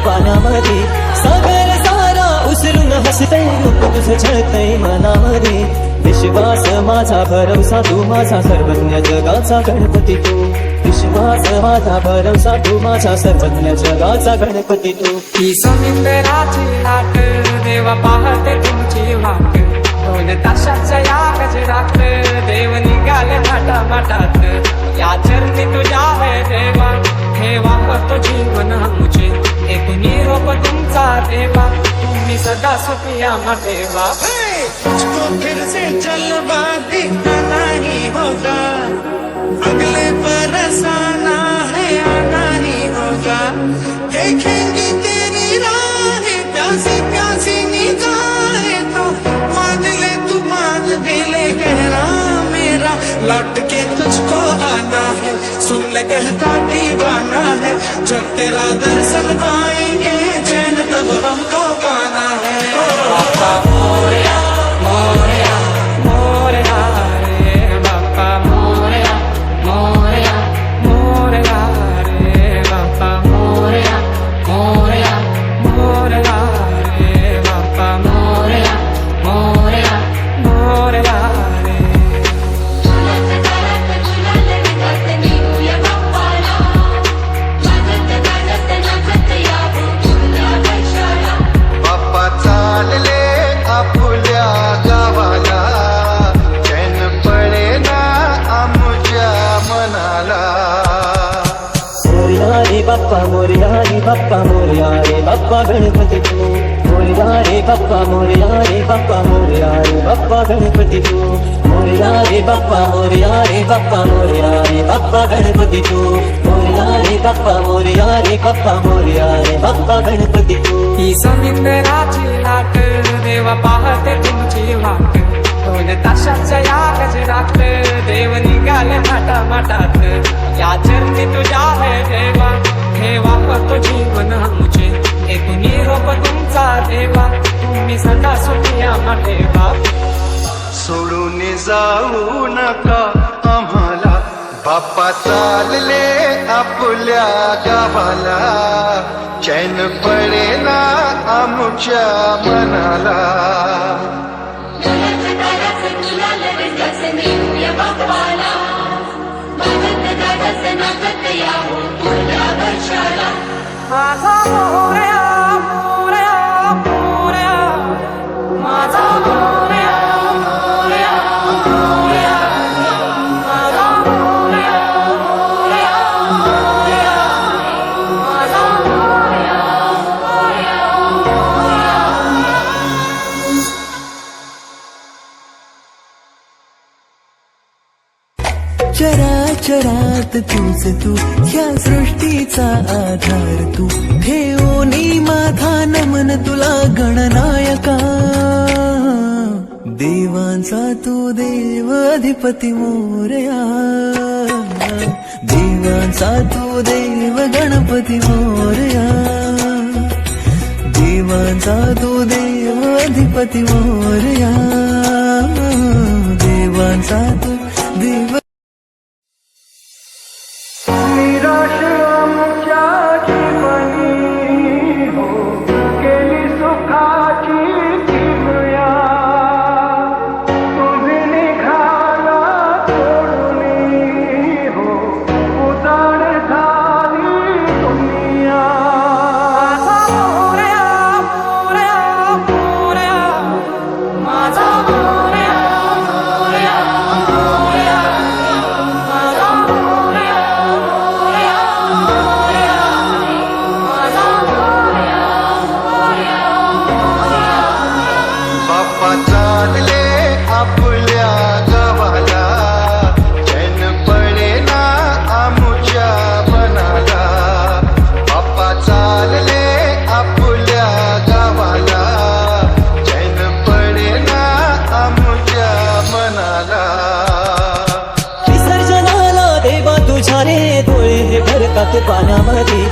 पाण्यामध्ये सागर सारा उसरून हसतय रूप तुझं छळतय मनामध्ये विश्वास माझा भरवसा तू माझा सर्वज्ञ जगाचा गणपती तू विश्वास माझा भरवसा तू माझा सर्वज्ञ जगाचा गणपती तू ही समुद्राची लाट देवा पाहते तुमची वाट दोन ताशाच्या या गजरात देव निघाले माटा माटात या चरणी तुझ्या है देवा ठेवा तो जीवन आमचे एक निरोप तुमचा देवा तुम्ही सदा सुखिया ठेवा तुझको फिर से जलवा दिखना नहीं होगा अगले बरस आना है आना ही होगा देखेंगे तेरी राहें प्यासी प्यासी निगाहें तो मान ले तू मान भी ले गहरा मेरा लौट के तुझको आना है सुन ले कहता दीवाना है जब तेरा दर्शन पाएंगे चैन तब हमको पाना है बाप्पा मोरया मोरया मोरया रे बाप्पा मोरया मोरया मोरया रे बाप्पा मोरया मोरया मोरया रे बाप्पा मोरया मोरया मोरया रे बाप्पा चालले आपुल्या गावाला चैन पडेना आमच्या मनाला मोरया रे बाप्पा मोरया रे बाप्पा मोरया रे बाप्पा गणपती तू मोरया रे बाप्पा मोरया रे बाप्पा मोरया रे बाप्पा गणपती तू मोरया रे बाप्पा मोरया रे बाप्पा मोरया रे बाप्पा गणपती तू मोरया रे बाप्पा मोरया रे बाप्पा मोरया रे बाप्पा गणपती तू ही समुद्राची लाट देवा पाहते तुमची वाट दोन ताशाच्या या गजरात देव निघाले माटा माटात या चरणी तुझ्या है देवा ठेवा तो जीवन आमचे एक निरोप तुमचा देवा तुम्ही सदा सुखिया ठेवा सोडून जाऊ नका आम्हाला बाप्पा चालले आपुल्या गावाला चैन पडेना आमच्या मनाला माझा मोरया मोरया मोरया माझा मोरया मोरया मोरया माझा मोरया मोरया मोरया माझा मोरया मोरया चराचरात तूच तू ह्या सृष्टीचा आधार तू ठेवोनी माझा नमन तुला गणनायका देवांचा तू देव अधिपती मोरया देवांचा तू देव गणपती मोरया देवांचा तू देव अधिपती मोरया देवांचा तू देव निराश आमच्या जीवनी हो गेली सुखाची किमया तुम्ही निघाला सोडून हो उजाड झाली दुनिया माझा मोरया मोरया मोरया माझा मोरया मोरया मोरया माझा मोरया मोरया मोरया माझा मोरया मोरया बाप्पा चालले आपुल्या गावाला चैन पडेना आमच्या मनाला बाप्पा चालले आपुल्या गावाला चैन पडेना आमच्या मनाला विसर्जनाला देवा तुझ्या रे डोळे भरतात पाण्यामध्ये